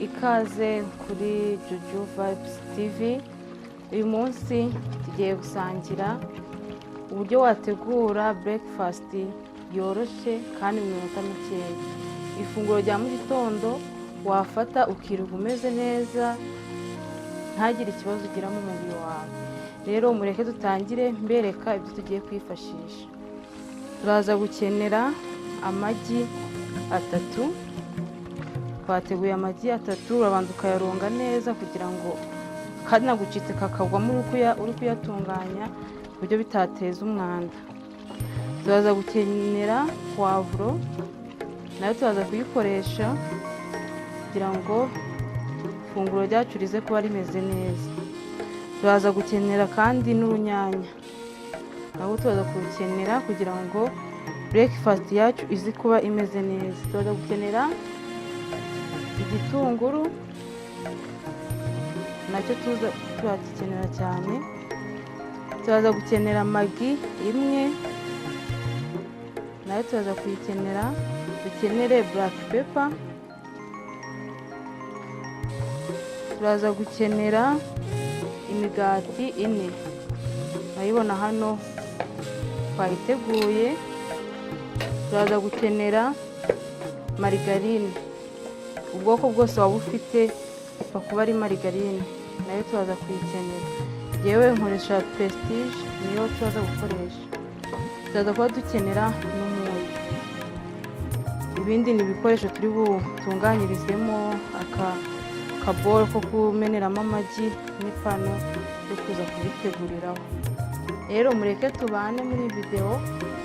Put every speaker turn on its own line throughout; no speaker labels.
Ikaze kuri Juju Vibes TV. Uyu munsi tugiye gusangira uburyo wategura breakfast yoroshye kandi mu minota mikeya. Ifunguro rya mu gitondo wafata ukirirwa umeze neza, ntagire ikibazo ugira mu mubiri wawe. Rero mureke dutangire mbereka ibyo tugiye kwifashisha. Turaza gukenera amagi 3. Twateguye amagi 3, urabanza ukayaronga neza kugira ngo kandi nagucitse kakagwamo uri kuyatunganya kuburyo bitateza umwanda. Turaza gukenera poivro, nayo turaza kuyikoresha kugira ngo ifunguro ryacu rize kuba rimeze neza. Turaza gukenera kandi n'urunyanya, nabo turaza kurukenera kugira ngo breakfast yacu izi kuba imeze neza. Turaza gukenera igitunguru, nacyo turagikenera cyane. Turaza gukenera magi 1, nayo turaza kuyikenera. Dukenere black pepper, turaza gukenera imigati 4, urayibona hano twayiteguye. Turaza gukenera marigarine, ubwoko bwose waba ufite upfa kuba ari marigarine, nayo turaza kuyikenera. Yewe nkoresha Prestige, niyo turaza gukoresha. Turaza kuba dukenera n'umunyu. Ibindi ni ibikoresho turi butunganyirizemo akaboro ko kumeneramo amagi n'ipanu yo kuza kubiteguriraho. Rero mureke tubane muri video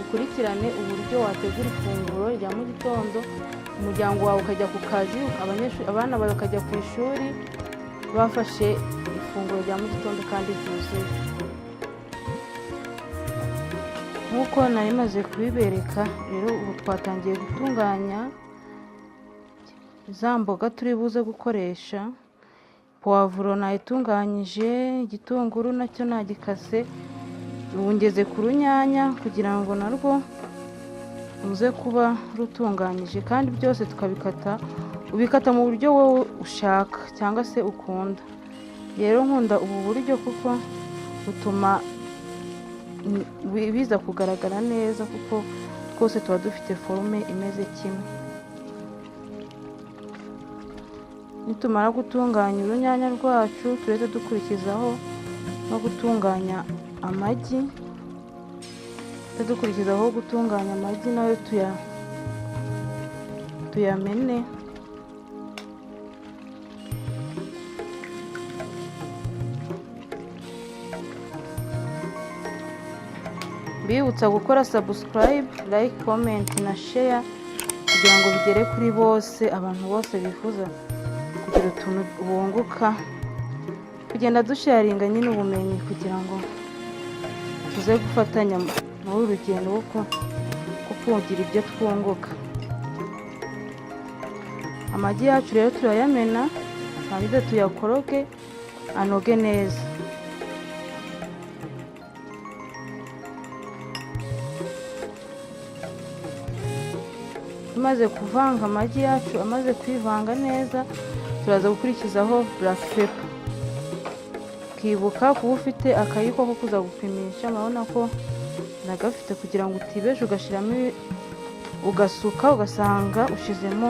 ukurikirane uburyo wategura ifunguro rya mu gitondo, umuryango wawe ukajya ku kazi, abana bawe bakajya ku ishuri bafashe ifunguro rya mu gitondo kandi ryuzuye. Nk'uko nari maze kubibereka, rero ubu twatangiye gutunganya za mboga turi buze gukoresha. Poivro nayitunganyije, igitunguru nacyo nagikase. Ubu ngeze ku runyanya kugira ngo narwo ruze kuba rutunganyije, kandi byose ubikata mu buryo wowe ushaka cyangwa se ukunda. Rero nkunda ubu buryo kuko butuma biza kugaragara neza, kuko twose tuba dufite forume imeze kimwe. Nitumara gutunganya urunyanya rwacu, turetse dukurikizaho no gutunganya amagi. Dukurikizaho gutunganya amagi nayo tuyamene. Bibutsa gukora subscribe, like, comment na share kugira ngo bigere kuri bose, abantu bose bifuza kugira utuntu bunguka, kugenda dusharinga nyine ubumenyi kugira ngo tuze gufatanya muri urugendo rwo kugira ibyo twunguka. Amagi yacu rero turayamena, hanyuma tuyakoroge anoge neza. Tumaze kuvanga amagi yacu, amaze kwivanga neza, turaza gukurikizaho black pepper. Ukibuka kuba ufite akayiko ko kuza gupimisha, murabona ko nagafite kugira ngo utibeje ugashiramo ugasuka ugasanga ushizemo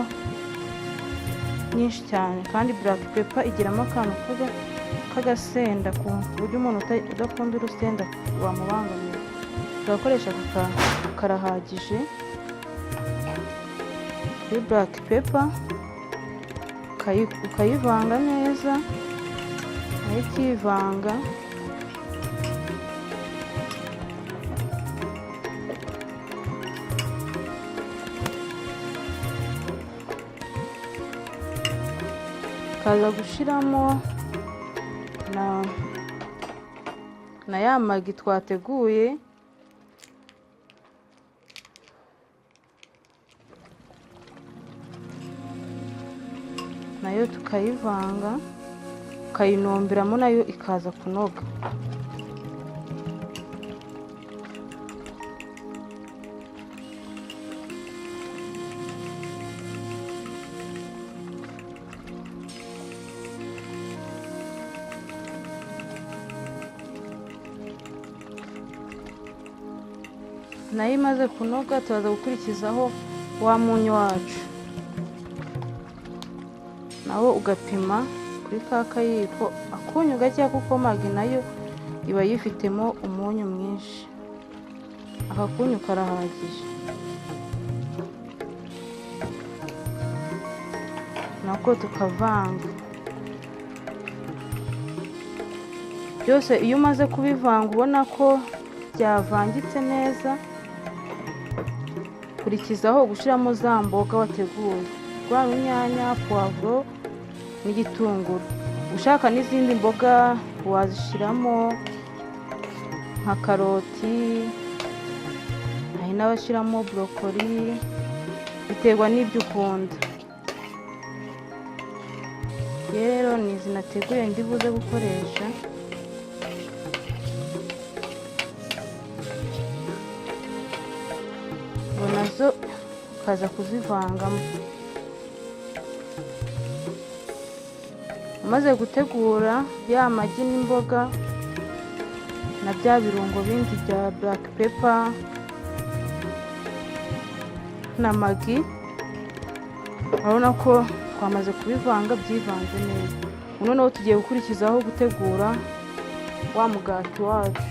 nyinshi cyane. kandi black pepper igiramo akantu kagasenda ku buryo umuntu udakunda urusenda wamubangamira. Turakoresha karahagije kuri black pepper, ukayivanga neza. nayo ikivanga kaza gushiramo na ya magi twateguye. Nayo tukayivanga, ukayinomberamo nayo ikaza kunoga. nayo imaze kunoga turaza gukurikizaho wa munyu wacu, nawo ugapima kuri ka kayiko akunyu gakeya, kuko magi nayo iba yifitemo umunyu mwinshi. Aka kunyu karahagije, nako tukavanga byose. Iyo umaze kubivanga ubona ko byavangitse neza, kurikizaho gushyiramo za mboga wateguye, rwa runyanya, puwavuro n'igitunguru. Ushaka n'izindi mboga wazishyiramo nka karoti, hari n'abashyiramo borokori, biterwa n'ibyo ukunda. Rero ni izi nateguye ndi buze gukoresha. Ngo nazo ukaza kuzivangamo. Umaze gutegura ya magi n'imboga na bya birungo bindi bya black pepper na magi, urabona ko twamaze kubivanga byivanze neza. Noneho tugiye gukurikizaho gutegura wa mugati wacu.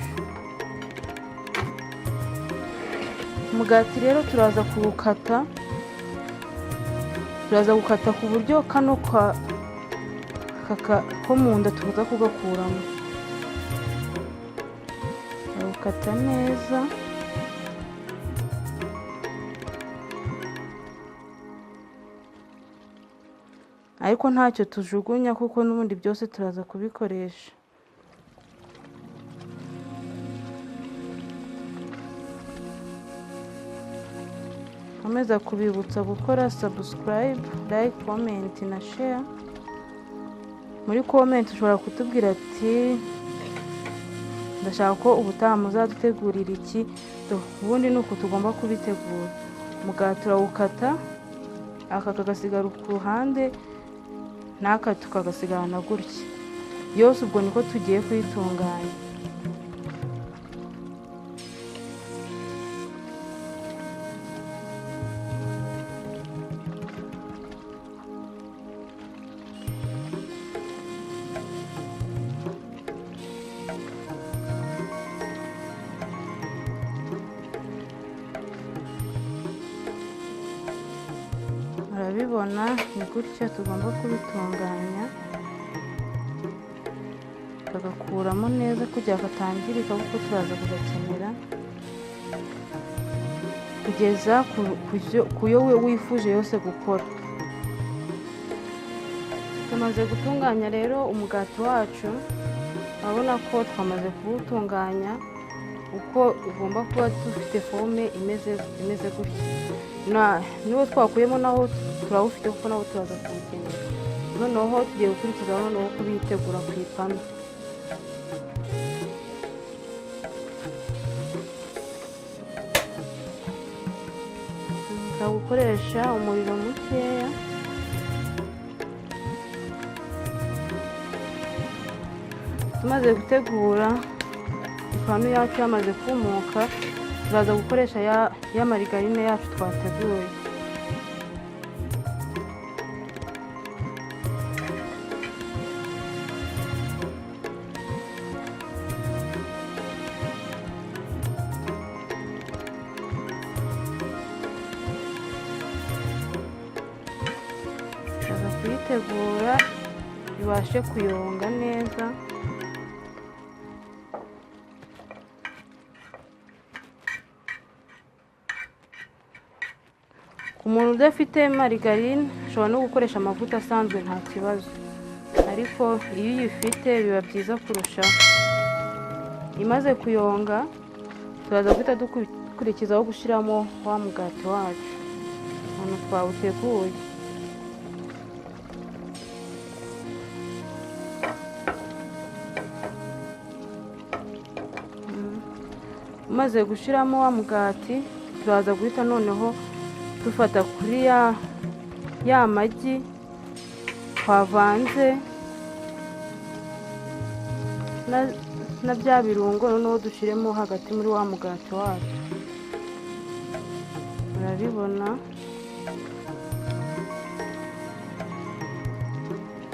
Umugati rero turaza kuwukata, ku buryo kano ko mu nda tuza kugakuramo. Turawukata neza, ariko ntacyo tujugunya kuko n'ubundi byose turaza kubikoresha. Nkomeza kubibutsa gukora subscribe, like, comment na share. Muri comment ushobora kutubwira ati ndashaka ko ubutaha muzadutegurira iki. Ubundi nuko tugomba kubitegura. Umugati turawukata, aka kagasigara ku ruhande, n'aka tukagasigarana gutya. Yose ubwo niko tugiye kuyitunganya. Urabibona ni gutya tugomba kubitunganya, tukagakuramo neza kugira katangirika, kuko turaza kugakenera kugeza ku yo wifuje yose gukora. Tumaze gutunganya rero umugati wacu, urabona ko twamaze kuwutunganya uko ugomba kuba dufite forme imeze gutya. Niwo twakuyemo naho turawufite kuko nawo turaza kuwukenera. Noneho tugiye gukurikizaho noneho kubitegura ku ipanu. Gukoresha umuriro mukeya, tumaze gutegura ipanu yacu yamaze kumuka, turaza gukoresha ya marigarine yacu twateguye. Turaza kuyitegura ibashe kuyonga neza. Ku muntu udafite marigarine ushobora no gukoresha amavuta asanzwe nta kibazo, ariko iyo uyifite biba byiza kurushaho. Imaze kuyonga, turaza guhita dukurikizaho gushyiramo wa mugati wacu hano twawuteguye. Umaze gushyiramo wa mugati, turaza guhita noneho dufata kuri ya magi twavanze na bya birungo, noneho dushyiremo hagati muri wa mugati wacu. murabibona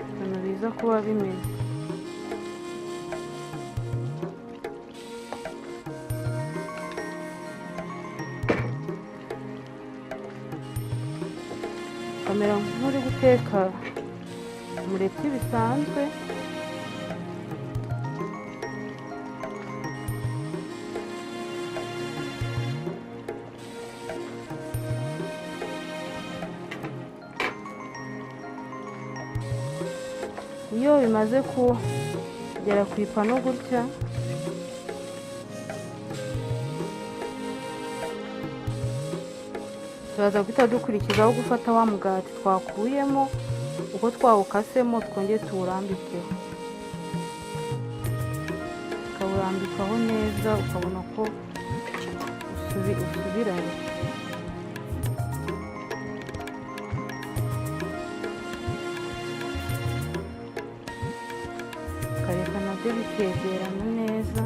ukuntu biza kuba bimeze. kamera nk'uri guteka umureti bisanzwe. Iyo bimaze kugera ku ipanu gutya, turaza guhita dukurikizaho gufata wa mugati twakuyemo, uko twawukasemo twongere tuwurambikeho, ukawurambikaho neza ukabona ko usubiranye. ukareka nabyo bikegerana neza.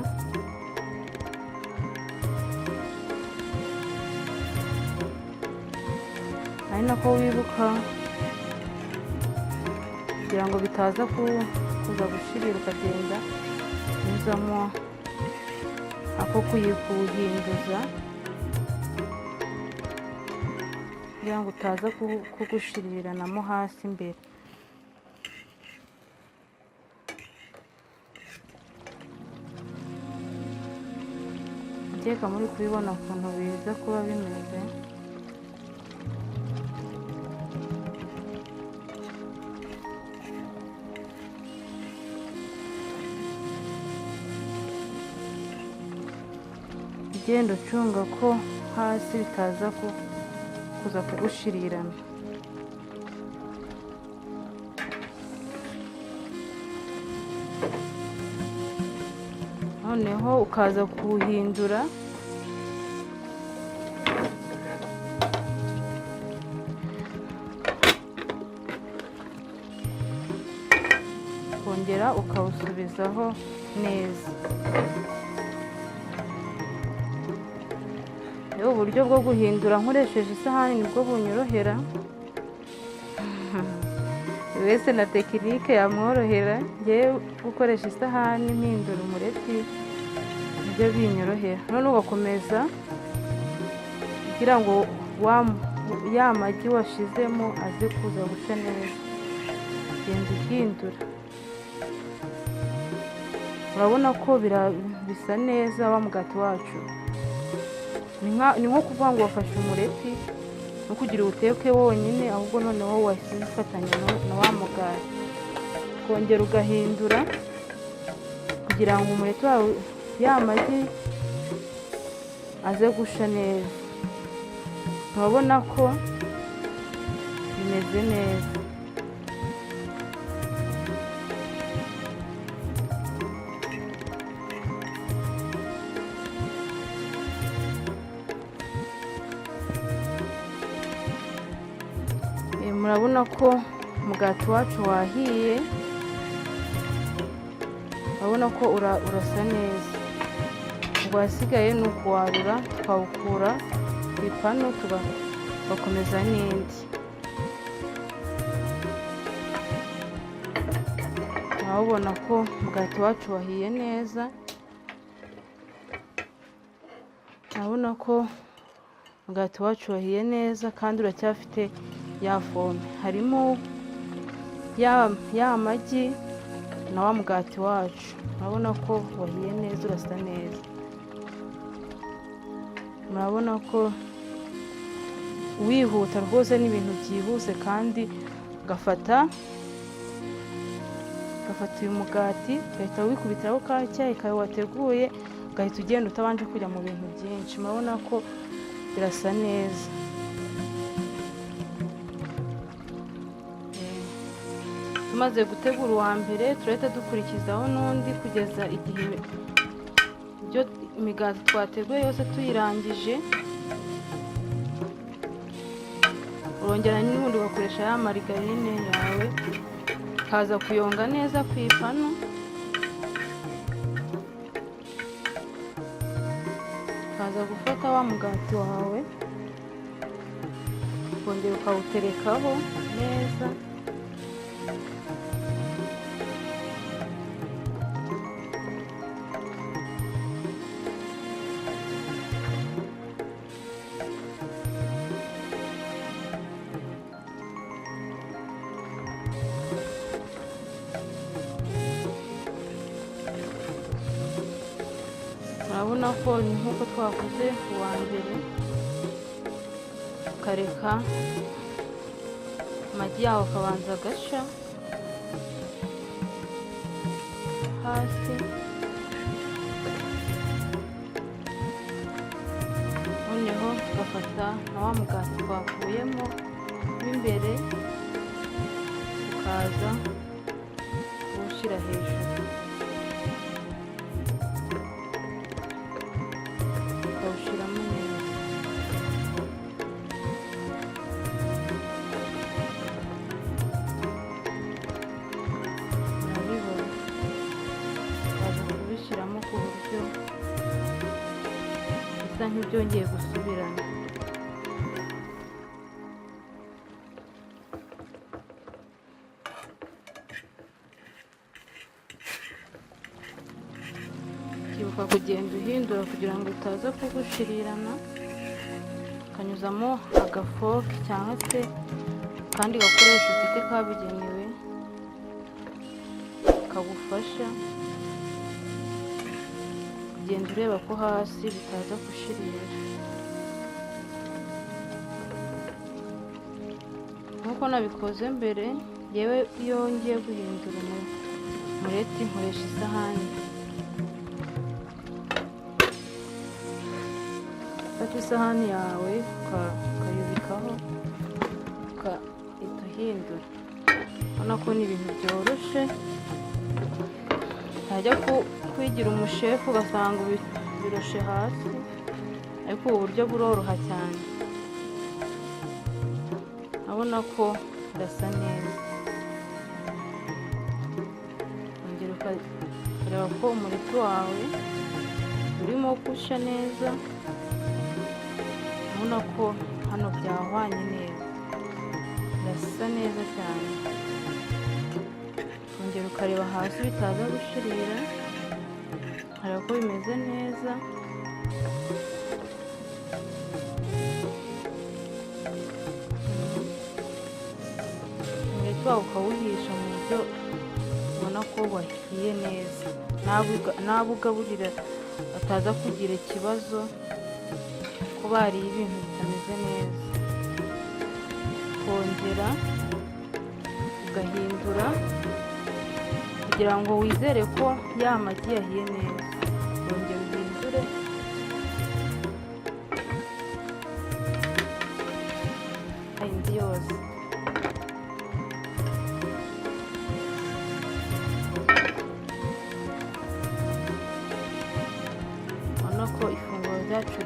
ari nako wibuka kugira ngo bitaza kuza gushirira, ukagenda unyuzamo ako kuyihinduza kugira ngo utaza kugushiriranamo hasi imbere. Ndeka muri kubibona ukuntu biza kuba bimeze. Ugenda ucunga ko hasi bitaza kuza kugushirirana. noneho ukaza kuwuhindura, ukongera ukawusubizaho neza. uburyo bwo guhindura nkoresheje isahani nibwo bunyorohera. buri wese na tekinike yamworohera, ngewe gukoresha isahani mpindura umureti nibyo binyorohera. none ugakomeza kugira ngo ya magi washizemo aze kuza gusa neza, genda uhindura. urabona ko bisa neza. wa mugati wacu ni nko kuvuga ngo wafashe umureti no kugira uwuteke wonyine, ahubwo noneho wahise ufatanya na wa mugati, ukongera ugahindura kugira ngo umureti wawe ya magi aze gusha neza. urabona ko bimeze neza. murabona ko umugati wacu wahiye, urabona ko urasa neza. ubwo hasigaye ni ukuwarura, tukawukura ku ipanu tugakomeza n'indi. urabona ko umugati wacu wahiye neza. urabona ko umugati wacu wahiye neza kandi uracyafite ya fome, harimo ya magi na wa mugati wacu. urabona ko wahiye neza, urasa neza. murabona ko wihuta rwose, n'ibintu byihuse, kandi ugafata uyu mugati ugahita wikubitiraho ka cyayi kawe wateguye, ugahita ugenda utabanje kujya mu bintu byinshi. murabona ko birasa neza. tumaze gutegura uwa mbere, turahita dukurikizaho n'undi kugeza igihe ibyo imigati twateguye yose tuyirangije. urongera n'ubundi ugakoresha ya marigarine yawe, ukaza kuyonga neza ku ipanu. ukaza gufata wa mugati wawe ukongera ukawuterekaho neza. Urabona ko ni nk'uko twavuze uwa mbere, ukareka amagi yawe akabanza agasha hasi, noneho tugafata na wa mugati twakuyemo w'imbere ukaza kuwushyira hejuru, ukawushyiramo neza. Urabibona, ukaza kubishyiramo ku buryo bisa nk'ibyongeye gusubirana. Ukibuka kugenda uhindura kugira ngo utaza kugushirirana, ukanyuzamo agafoke cyangwa se akandi gakoresho ufite kabugenewe kagufasha kugenda ureba ko hasi bitaza gushirira. Nk'uko nabikoze mbere, yewe iyo ngiye guhindura umureti nkoresha isahani. Fata isahani yawe ukayubikaho ugahita uhindura. Urabona ko ni ibintu byoroshye, ntajya kwigira umushefu ugasanga biroshe hasi, ariko ubu buryo buroroha cyane. urabona ko birasa neza. Ongera ukareba ko umureti wawe urimo gushya neza, urabona ko hano byahwanye neza, birasa neza cyane. Ongera ukareba hasi bitaza gushirira, ukareba ko bimeze neza. Umureti ukawuhisha mu buryo ubona ko wahiye neza, nabo ugaburira ataza kugira ikibazo ko bariye ibintu bitameze neza. Kongera ugahindura kugira ngo wizere ko ya magi yahiye neza. Wongera uhindure, indi yose. Urabona ko ifunguro ryacu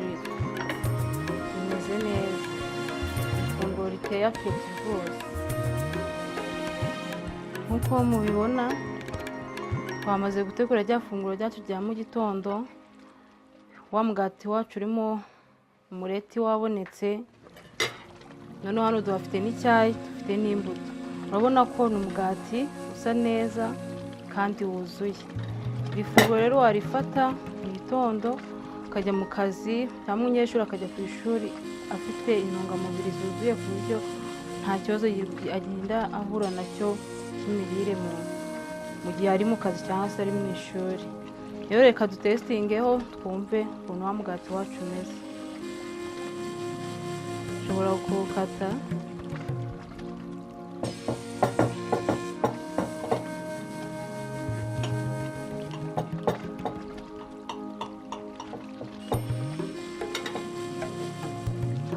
rimeze neza, ifunguro riteye apeti rwose. Nk'uko mubibona, twamaze gutegura rya funguro ryacu rya mu gitondo. Wa mugati wacu urimo umureti wabonetse, noneho hano tuhafite n'icyayi, dufite n'imbuto. Urabona ko ni umugati usa neza kandi wuzuye. Iri funguro rero warifata mu gitondo ukajya mu kazi, cyangwa umunyeshuri akajya ku ishuri afite intungamubiri zuzuye, ku buryo nta kibazo agenda ahura nacyo cy'imirire mu gihe ari mu kazi cyangwa se ari mu ishuri. Rero reka dutesitingeho twumve ukuntu wa mugati wacu umeze. Ushobora kuwukata,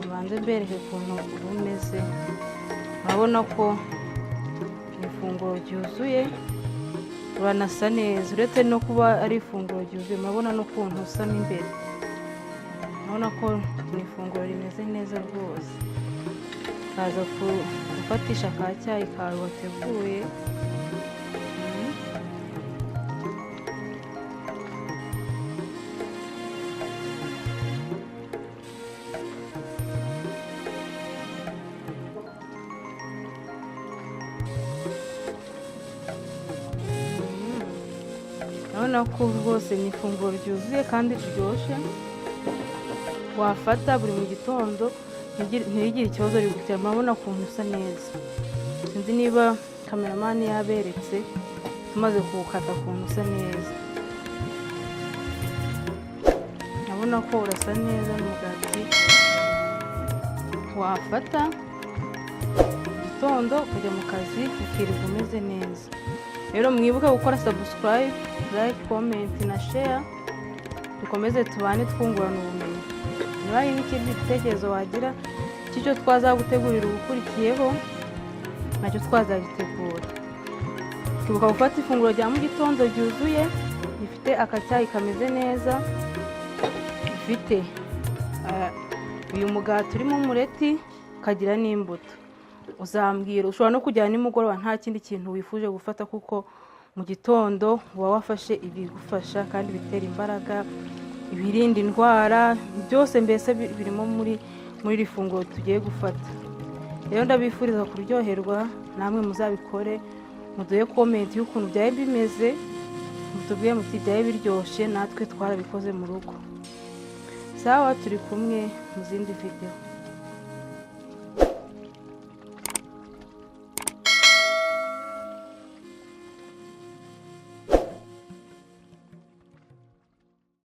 mbanze mbereke ukuntu uba umeze. Urabona ko ni ifunguro ryuzuye, uranasa neza. Uretse no kuba ari ifunguro ryuzuye, murabona n'ukuntu usa n'imbere. Urabona ko ni ifunguro rimeze neza rwose. Ukaza gufatisha ka cyayi kawe wateguye. urabona ko rwose ni ifunguro ryuzuye kandi riryoshye wafata buri mu gitondo ntirigire ikibazo rigutera. murabona ukuntu usa neza, sinzi niba kameramani yaberetse tumaze kuwukata ukuntu usa neza. urabona ko urasa neza n'umugati wafata gitondo ukajya mu kazi ukirirwa umeze neza. rero mwibuke gukora subscribe, like, comment na share, dukomeze tubane twungurana ubumenyi. niba hari n'ikindi gitekerezo wagira cy'icyo twazagutegurira ubukurikiyeho nacyo twazagitegura. twibuka gufata ifunguro rya mu gitondo ryuzuye rifite akacyayi kameze neza, rifite uyu mugati urimo umureti ukagira n'imbuto. uzambwira ushobora no kujyana nimugoroba nta kindi kintu wifuje gufata, kuko mu gitondo uba wafashe ibigufasha kandi bitera imbaraga, ibirinda indwara, byose mbese birimo muri iri funguro tugiye gufata. rero ndabifuriza kuryoherwa, namwe muzabikore, muduhe komenti y'ukuntu byari bimeze, mutubwiye muti byari biryoshye, natwe twarabikoze mu rugo. sawa, turi kumwe mu zindi video.